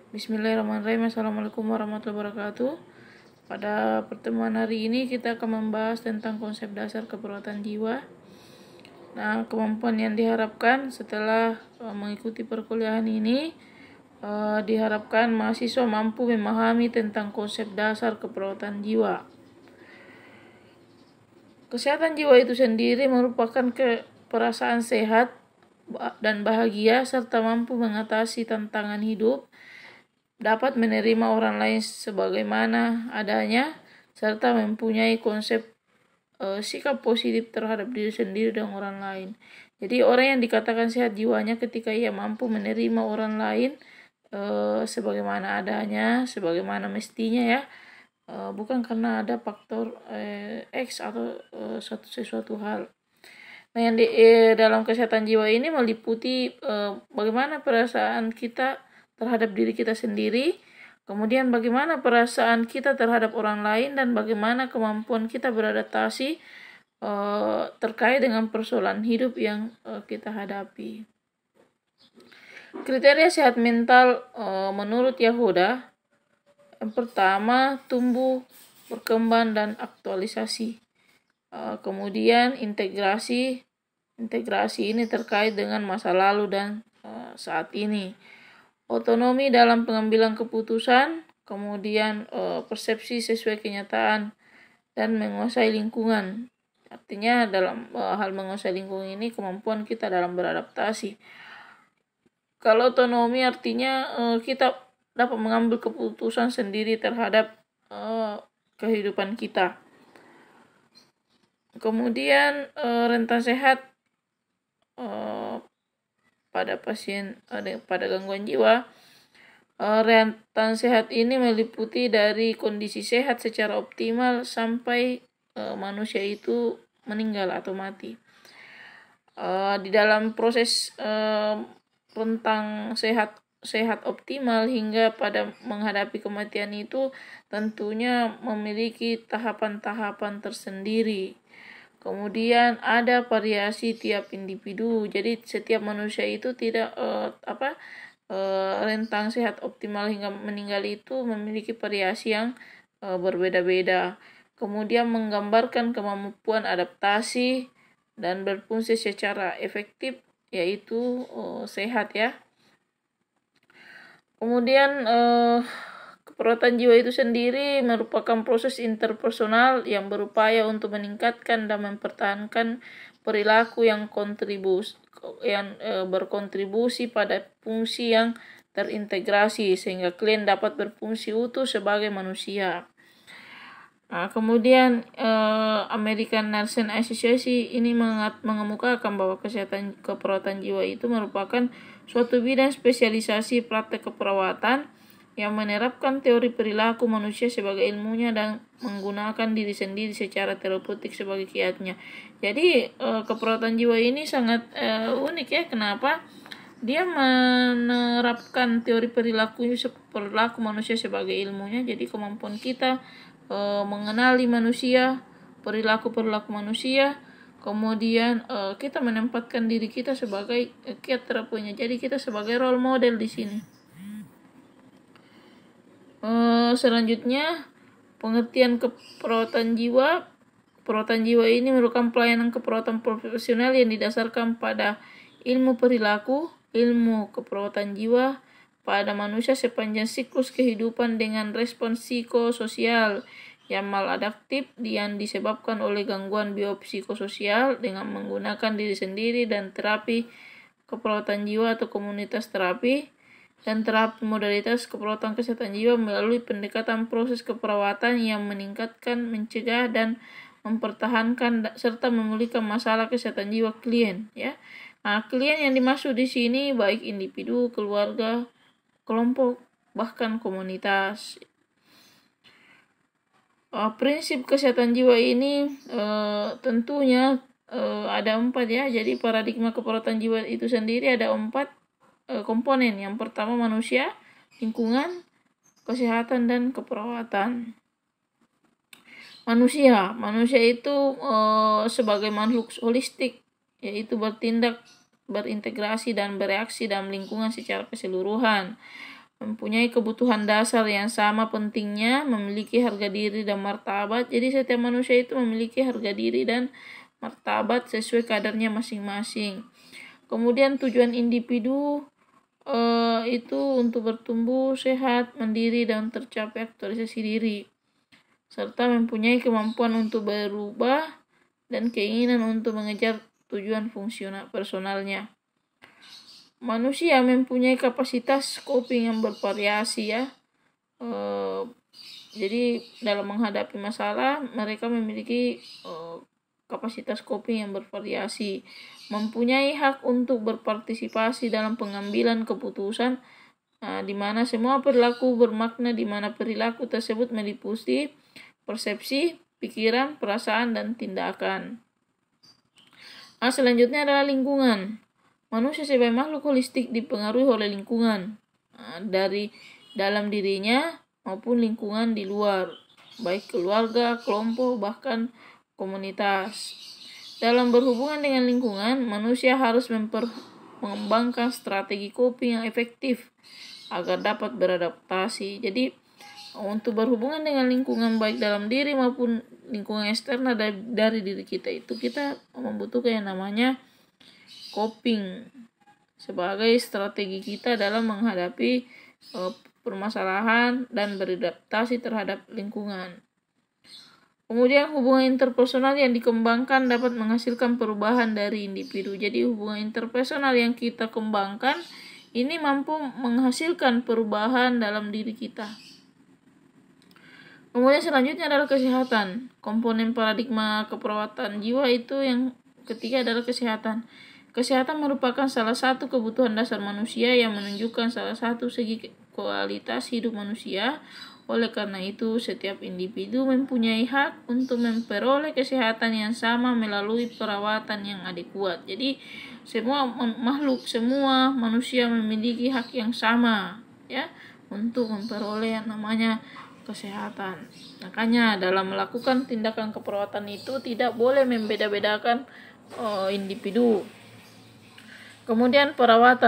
Bismillahirrahmanirrahim. Assalamualaikum warahmatullahi wabarakatuh. Pada pertemuan hari ini kita akan membahas tentang konsep dasar keperawatan jiwa. Nah, kemampuan yang diharapkan setelah mengikuti perkuliahan ini diharapkan mahasiswa mampu memahami tentang konsep dasar keperawatan jiwa. Kesehatan jiwa itu sendiri merupakan perasaan sehat dan bahagia serta mampu mengatasi tantangan hidup, dapat menerima orang lain sebagaimana adanya, serta mempunyai konsep sikap positif terhadap diri sendiri dan orang lain. Jadi orang yang dikatakan sehat jiwanya ketika ia mampu menerima orang lain sebagaimana adanya, sebagaimana mestinya ya, bukan karena ada faktor X atau sesuatu hal. Nah, yang dalam kesehatan jiwa ini meliputi bagaimana perasaan kita terhadap diri kita sendiri, kemudian bagaimana perasaan kita terhadap orang lain, dan bagaimana kemampuan kita beradaptasi terkait dengan persoalan hidup yang kita hadapi. Kriteria sehat mental menurut Yahuda, yang pertama tumbuh, berkembang, dan aktualisasi. Kemudian integrasi ini terkait dengan masa lalu dan saat ini. Otonomi dalam pengambilan keputusan, kemudian persepsi sesuai kenyataan, dan menguasai lingkungan. Artinya dalam hal menguasai lingkungan ini kemampuan kita dalam beradaptasi. Kalau otonomi artinya kita dapat mengambil keputusan sendiri terhadap kehidupan kita. Kemudian rentan sehat pada pasien pada gangguan jiwa. Rentan sehat ini meliputi dari kondisi sehat secara optimal sampai manusia itu meninggal atau mati. Di dalam proses rentang sehat optimal hingga pada menghadapi kematian itu tentunya memiliki tahapan-tahapan tersendiri. Kemudian ada variasi tiap individu. Jadi setiap manusia itu tidak rentang sehat optimal hingga meninggal itu memiliki variasi yang berbeda-beda. Kemudian menggambarkan kemampuan adaptasi dan berfungsi secara efektif, yaitu sehat ya. Kemudian keperawatan jiwa itu sendiri merupakan proses interpersonal yang berupaya untuk meningkatkan dan mempertahankan perilaku yang berkontribusi pada fungsi yang terintegrasi sehingga klien dapat berfungsi utuh sebagai manusia. Nah, kemudian American Nursing Association ini mengemukakan bahwa kesehatan keperawatan jiwa itu merupakan suatu bidang spesialisasi praktek keperawatan yang menerapkan teori perilaku manusia sebagai ilmunya dan menggunakan diri sendiri secara terapeutik sebagai kiatnya. Jadi keperawatan jiwa ini sangat unik ya. Kenapa? Dia menerapkan teori perilaku manusia sebagai ilmunya. Jadi kemampuan kita mengenali manusia, perilaku manusia, kemudian kita menempatkan diri kita sebagai kiat terapinya. Jadi kita sebagai role model di sini. Selanjutnya pengertian keperawatan jiwa. Perawatan jiwa ini merupakan pelayanan keperawatan profesional yang didasarkan pada ilmu perilaku, ilmu keperawatan jiwa pada manusia sepanjang siklus kehidupan dengan respons psikososial yang maladaptif yang disebabkan oleh gangguan biopsikososial dengan menggunakan diri sendiri dan terapi keperawatan jiwa atau komunitas terapi dan terapi modalitas keperawatan kesehatan jiwa melalui pendekatan proses keperawatan yang meningkatkan, mencegah, dan mempertahankan serta memulihkan masalah kesehatan jiwa klien ya. Nah, klien yang dimaksud di sini baik individu, keluarga, kelompok, bahkan komunitas. Prinsip kesehatan jiwa ini tentunya ada 4 ya. Jadi paradigma keperawatan jiwa itu sendiri ada 4 komponen. Yang pertama manusia, lingkungan, kesehatan, dan keperawatan. Manusia itu sebagai makhluk holistik, yaitu bertindak, berintegrasi, dan bereaksi dalam lingkungan secara keseluruhan. mempunyai kebutuhan dasar yang sama pentingnya, memiliki harga diri dan martabat. Jadi setiap manusia itu memiliki harga diri dan martabat sesuai kadarnya masing-masing. Kemudian tujuan individu itu untuk bertumbuh sehat, mandiri, dan tercapai aktualisasi diri, serta mempunyai kemampuan untuk berubah dan keinginan untuk mengejar tujuan fungsional personalnya. Manusia mempunyai kapasitas coping yang bervariasi ya. Jadi dalam menghadapi masalah mereka memiliki kapasitas coping yang bervariasi, mempunyai hak untuk berpartisipasi dalam pengambilan keputusan, di mana semua perilaku bermakna, di mana perilaku tersebut meliputi persepsi, pikiran, perasaan, dan tindakan. Selanjutnya adalah lingkungan. Manusia sebagai makhluk holistik dipengaruhi oleh lingkungan, dari dalam dirinya maupun lingkungan di luar, baik keluarga, kelompok, bahkan komunitas. Dalam berhubungan dengan lingkungan, manusia harus mengembangkan strategi coping yang efektif agar dapat beradaptasi. Jadi untuk berhubungan dengan lingkungan baik dalam diri maupun lingkungan eksternal dari diri kita itu kita membutuhkan yang namanya coping sebagai strategi kita dalam menghadapi permasalahan dan beradaptasi terhadap lingkungan. Kemudian hubungan interpersonal yang dikembangkan dapat menghasilkan perubahan dari individu. Jadi hubungan interpersonal yang kita kembangkan ini mampu menghasilkan perubahan dalam diri kita. Kemudian selanjutnya adalah kesehatan. Komponen paradigma keperawatan jiwa itu yang ketiga adalah kesehatan. Kesehatan merupakan salah satu kebutuhan dasar manusia yang menunjukkan salah satu segi kualitas hidup manusia. Oleh karena itu, setiap individu mempunyai hak untuk memperoleh kesehatan yang sama melalui perawatan yang adekuat. Jadi, semua manusia memiliki hak yang sama ya untuk memperoleh yang namanya kesehatan. Makanya dalam melakukan tindakan keperawatan itu tidak boleh membeda-bedakan individu. Kemudian perawat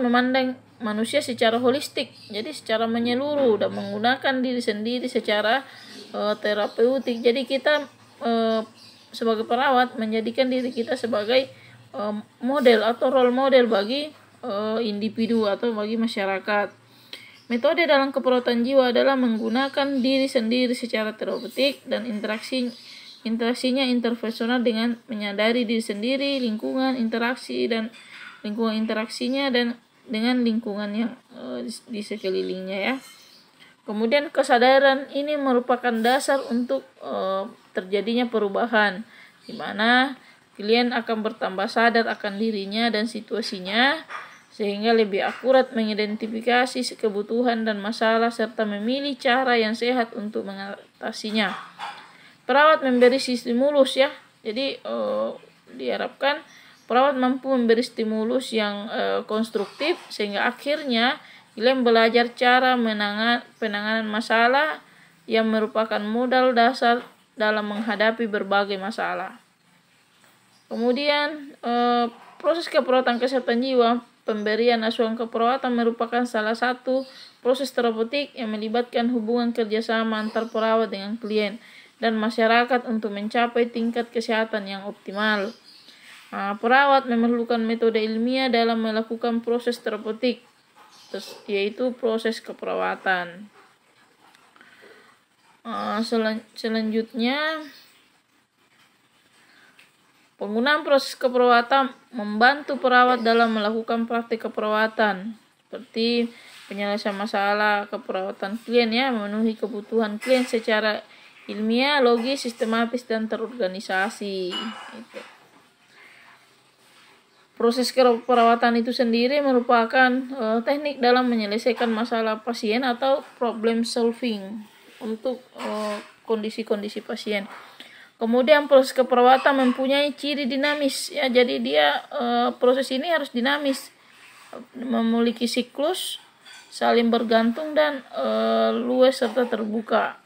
memandang manusia secara holistik, jadi secara menyeluruh dan menggunakan diri sendiri secara terapeutik. Jadi kita sebagai perawat menjadikan diri kita sebagai model atau role model bagi individu atau bagi masyarakat. Metode dalam keperawatan jiwa adalah menggunakan diri sendiri secara terapeutik dan interaksinya interpersonal dengan menyadari diri sendiri, lingkungan interaksinya dan dengan lingkungan yang di sekelilingnya ya. Kemudian kesadaran ini merupakan dasar untuk terjadinya perubahan, di mana klien akan bertambah sadar akan dirinya dan situasinya sehingga lebih akurat mengidentifikasi kebutuhan dan masalah serta memilih cara yang sehat untuk mengatasinya. Perawat memberi stimulus ya. Jadi diharapkan perawat mampu memberi stimulus yang konstruktif sehingga akhirnya klien belajar cara penanganan masalah yang merupakan modal dasar dalam menghadapi berbagai masalah. Kemudian proses keperawatan kesehatan jiwa, pemberian asuhan keperawatan merupakan salah satu proses terapeutik yang melibatkan hubungan kerjasama antar perawat dengan klien dan masyarakat untuk mencapai tingkat kesehatan yang optimal. Perawat memerlukan metode ilmiah dalam melakukan proses terapeutik, yaitu proses keperawatan. Selanjutnya, penggunaan proses keperawatan membantu perawat dalam melakukan praktik keperawatan, seperti penyelesaian masalah keperawatan klien ya, memenuhi kebutuhan klien secara ilmiah, logis, sistematis, dan terorganisasi. Proses keperawatan itu sendiri merupakan teknik dalam menyelesaikan masalah pasien atau problem solving untuk kondisi-kondisi pasien. Kemudian proses keperawatan mempunyai ciri dinamis ya, jadi dia proses ini harus dinamis, memiliki siklus, saling bergantung dan luas serta terbuka.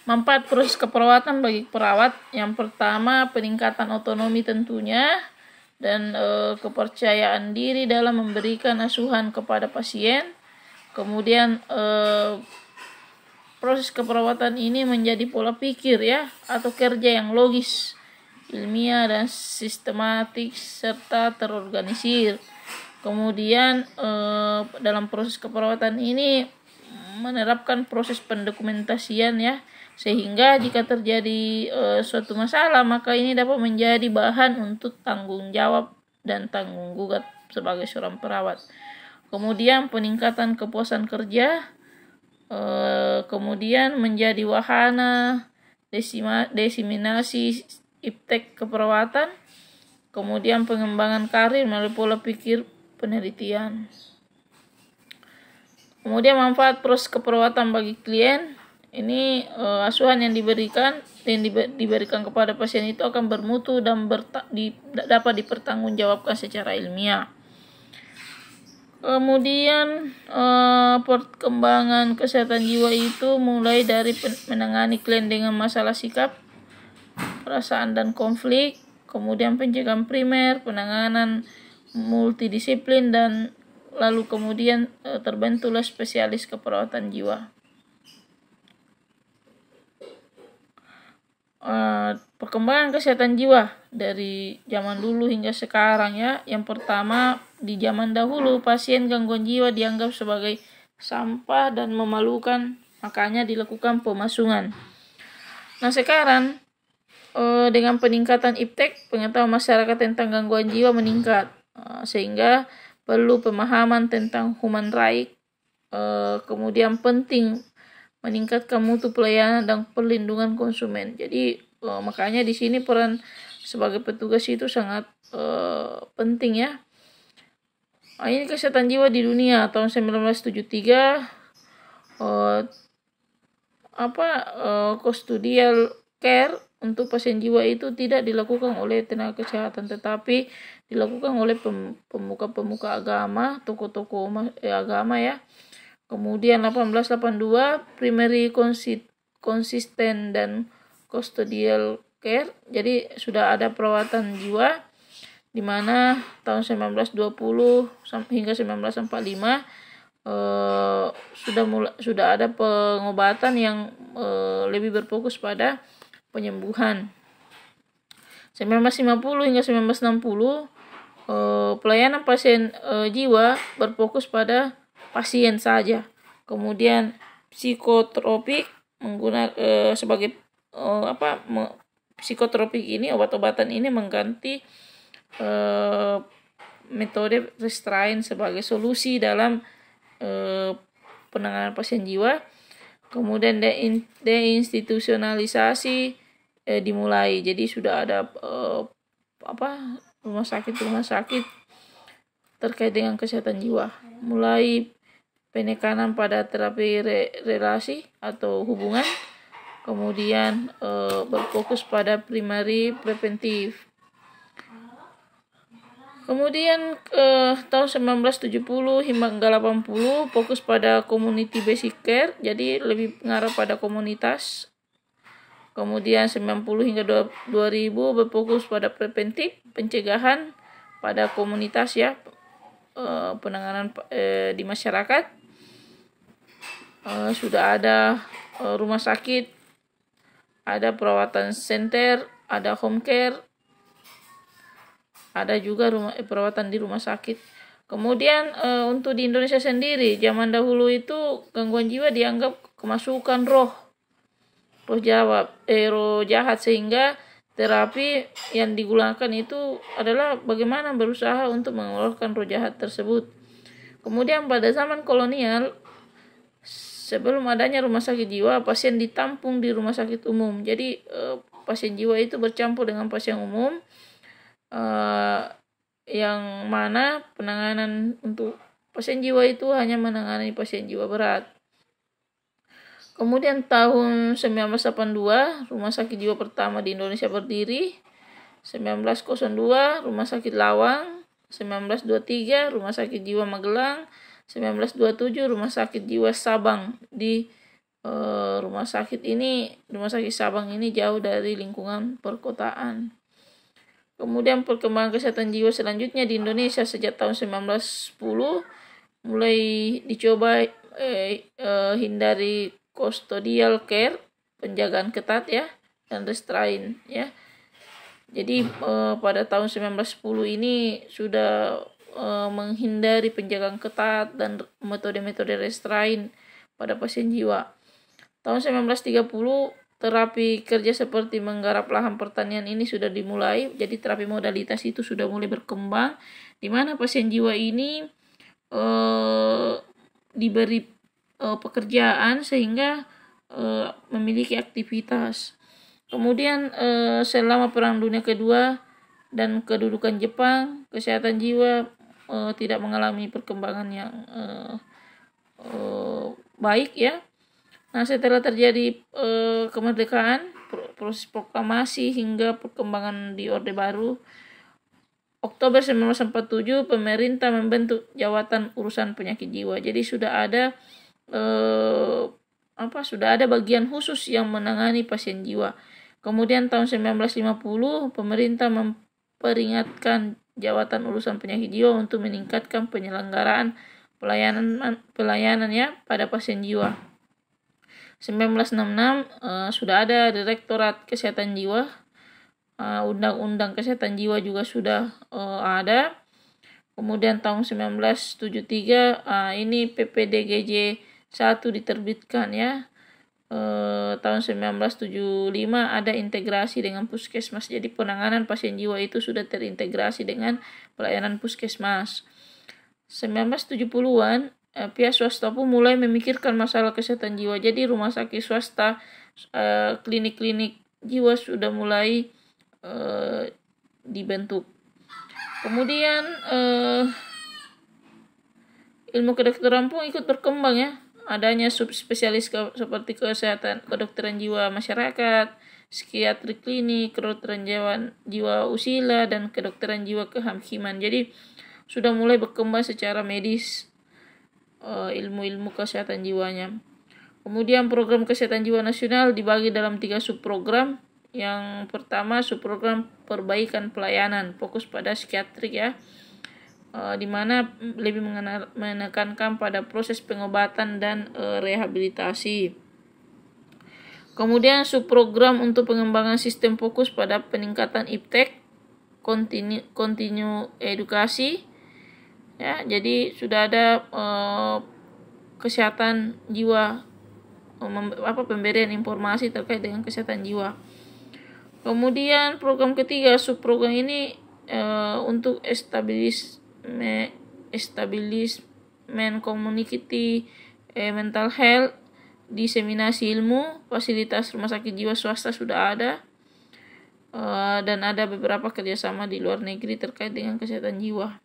Manfaat proses keperawatan bagi perawat, yang pertama peningkatan otonomi tentunya, dan kepercayaan diri dalam memberikan asuhan kepada pasien. Kemudian proses keperawatan ini menjadi pola pikir ya atau kerja yang logis, ilmiah dan sistematik serta terorganisir. Kemudian dalam proses keperawatan ini menerapkan proses pendokumentasian ya, sehingga jika terjadi suatu masalah maka ini dapat menjadi bahan untuk tanggung jawab dan tanggung gugat sebagai seorang perawat. Kemudian peningkatan kepuasan kerja, kemudian menjadi wahana diseminasi iptek keperawatan, kemudian pengembangan karir melalui pola pikir penelitian. Kemudian manfaat proses keperawatan bagi klien, ini asuhan yang diberikan kepada pasien itu akan bermutu dan dapat dipertanggungjawabkan secara ilmiah. Kemudian perkembangan kesehatan jiwa itu mulai dari menangani klien dengan masalah sikap, perasaan dan konflik, kemudian pencegahan primer, penanganan multidisiplin, dan lalu kemudian terbentuklah spesialis keperawatan jiwa. Perkembangan kesehatan jiwa dari zaman dulu hingga sekarang ya. Yang pertama, di zaman dahulu pasien gangguan jiwa dianggap sebagai sampah dan memalukan, makanya dilakukan pemasungan. Nah sekarang dengan peningkatan iptek, pengetahuan masyarakat tentang gangguan jiwa meningkat, sehingga perlu pemahaman tentang human right. Kemudian penting meningkatkan mutu pelayanan dan perlindungan konsumen. Jadi makanya di sini peran sebagai petugas itu sangat penting ya. Ini kesehatan jiwa di dunia tahun 1973 custodial care untuk pasien jiwa itu tidak dilakukan oleh tenaga kesehatan, tetapi dilakukan oleh pemuka-pemuka agama, tokoh-tokoh agama ya. Kemudian 1882 primary consistent dan custodial care. Jadi sudah ada perawatan jiwa di mana tahun 1920 hingga 1945 sudah ada pengobatan yang lebih berfokus pada penyembuhan. 1950 hingga 1960 pelayanan pasien jiwa berfokus pada pasien saja. Kemudian psikotropik menggunakan sebagai psikotropik ini, obat-obatan ini mengganti metode restrain sebagai solusi dalam penanganan pasien jiwa. Kemudian deinstitusionalisasi dimulai. Jadi sudah ada rumah sakit terkait dengan kesehatan jiwa. Mulai penekanan pada terapi relasi atau hubungan, kemudian berfokus pada primary preventif. Kemudian tahun 1970 hingga 80 fokus pada community basic care, jadi lebih mengarah pada komunitas. Kemudian 90 hingga 2000 berfokus pada preventif, pencegahan pada komunitas ya, penanganan di masyarakat. Sudah ada rumah sakit, ada perawatan center, ada home care, ada juga perawatan di rumah sakit. Kemudian untuk di Indonesia sendiri, zaman dahulu itu gangguan jiwa dianggap kemasukan roh jahat, sehingga terapi yang digunakan itu adalah bagaimana berusaha untuk mengeluarkan roh jahat tersebut. Kemudian pada zaman kolonial, sebelum adanya rumah sakit jiwa, pasien ditampung di rumah sakit umum. Jadi pasien jiwa itu bercampur dengan pasien umum, yang mana penanganan untuk pasien jiwa itu hanya menangani pasien jiwa berat. Kemudian tahun 1982 rumah sakit jiwa pertama di Indonesia berdiri. 1902 rumah sakit Lawang. 1923 rumah sakit jiwa Magelang. 1927 rumah sakit jiwa Sabang. Di rumah sakit Sabang ini jauh dari lingkungan perkotaan. Kemudian perkembangan kesehatan jiwa selanjutnya di Indonesia sejak tahun 1910 mulai dicoba hindari custodial care, penjagaan ketat ya, dan restrain ya. Jadi pada tahun 1910 ini sudah menghindari penjagaan ketat dan metode-metode restrain pada pasien jiwa. Tahun 1930 terapi kerja seperti menggarap lahan pertanian ini sudah dimulai. Jadi terapi modalitas itu sudah mulai berkembang, di mana pasien jiwa ini diberi pekerjaan sehingga memiliki aktivitas. Kemudian selama Perang Dunia Kedua dan kedudukan Jepang, kesehatan jiwa tidak mengalami perkembangan yang baik ya. Nah, setelah terjadi kemerdekaan, proses proklamasi hingga perkembangan di Orde Baru, Oktober 1947 pemerintah membentuk Jabatan Urusan Penyakit Jiwa. Jadi sudah ada bagian khusus yang menangani pasien jiwa. Kemudian tahun 1950 pemerintah memperingatkan Jabatan Urusan Penyakit Jiwa untuk meningkatkan penyelenggaraan pelayanan ya pada pasien jiwa. 1966 sudah ada Direktorat Kesehatan Jiwa, Undang-Undang Kesehatan Jiwa juga sudah ada. Kemudian tahun 1973 ini PPDGJ 1 diterbitkan ya. Tahun 1975 ada integrasi dengan puskesmas. Jadi penanganan pasien jiwa itu sudah terintegrasi dengan pelayanan puskesmas. 1970-an pihak swasta pun mulai memikirkan masalah kesehatan jiwa. Jadi rumah sakit swasta, klinik-klinik jiwa sudah mulai dibentuk. Kemudian ilmu kedokteran pun ikut berkembang ya. Adanya subspesialis seperti kedokteran jiwa masyarakat, psikiatri klinik, kedokteran jiwa usila, dan kedokteran jiwa kehakiman. Jadi sudah mulai berkembang secara medis ilmu-ilmu kesehatan jiwanya. Kemudian program kesehatan jiwa nasional dibagi dalam 3 subprogram. Yang pertama subprogram perbaikan pelayanan, fokus pada psikiatrik ya, di mana lebih menekankan pada proses pengobatan dan rehabilitasi. Kemudian subprogram untuk pengembangan sistem fokus pada peningkatan iptek, kontinu edukasi. Ya, jadi sudah ada kesehatan jiwa, pemberian informasi terkait dengan kesehatan jiwa. Kemudian program ketiga, subprogram ini untuk establishment community mental health, diseminasi ilmu, fasilitas rumah sakit jiwa swasta sudah ada, dan ada beberapa kerjasama di luar negeri terkait dengan kesehatan jiwa.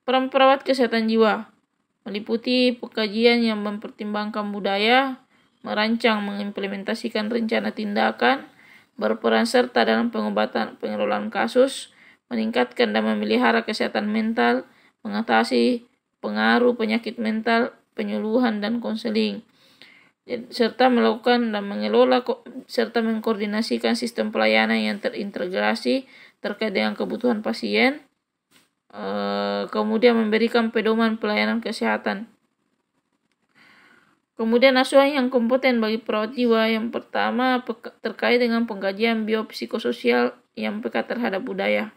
Peran perawat kesehatan jiwa meliputi pengkajian yang mempertimbangkan budaya, merancang mengimplementasikan rencana tindakan, berperan serta dalam pengobatan pengelolaan kasus, meningkatkan dan memelihara kesehatan mental, mengatasi pengaruh penyakit mental, penyuluhan dan konseling, serta melakukan dan mengelola serta mengkoordinasikan sistem pelayanan yang terintegrasi terkait dengan kebutuhan pasien. Kemudian memberikan pedoman pelayanan kesehatan. Kemudian asuhan yang kompeten bagi perawat jiwa, yang pertama terkait dengan pengkajian biopsikososial yang peka terhadap budaya.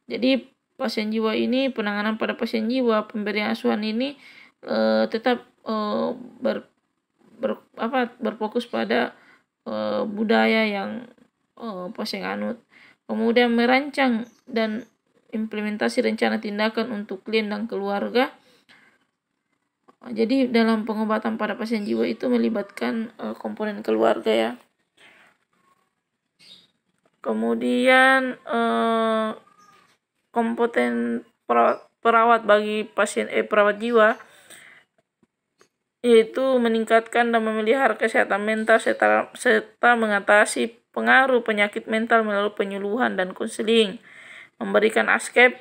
Jadi pasien jiwa ini, penanganan pada pasien jiwa, pemberian asuhan ini tetap berfokus pada budaya yang pasien anut. Kemudian merancang dan implementasi rencana tindakan untuk klien dan keluarga. Jadi dalam pengobatan pada pasien jiwa itu melibatkan komponen keluarga ya. Kemudian kompeten perawat bagi perawat jiwa yaitu meningkatkan dan memelihara kesehatan mental serta mengatasi pengaruh penyakit mental melalui penyuluhan dan konseling, memberikan askep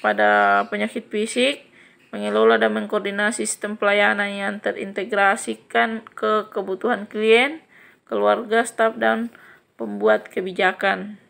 pada penyakit fisik, mengelola dan mengkoordinasi sistem pelayanan yang terintegrasikan ke kebutuhan klien, keluarga, staf, dan pembuat kebijakan.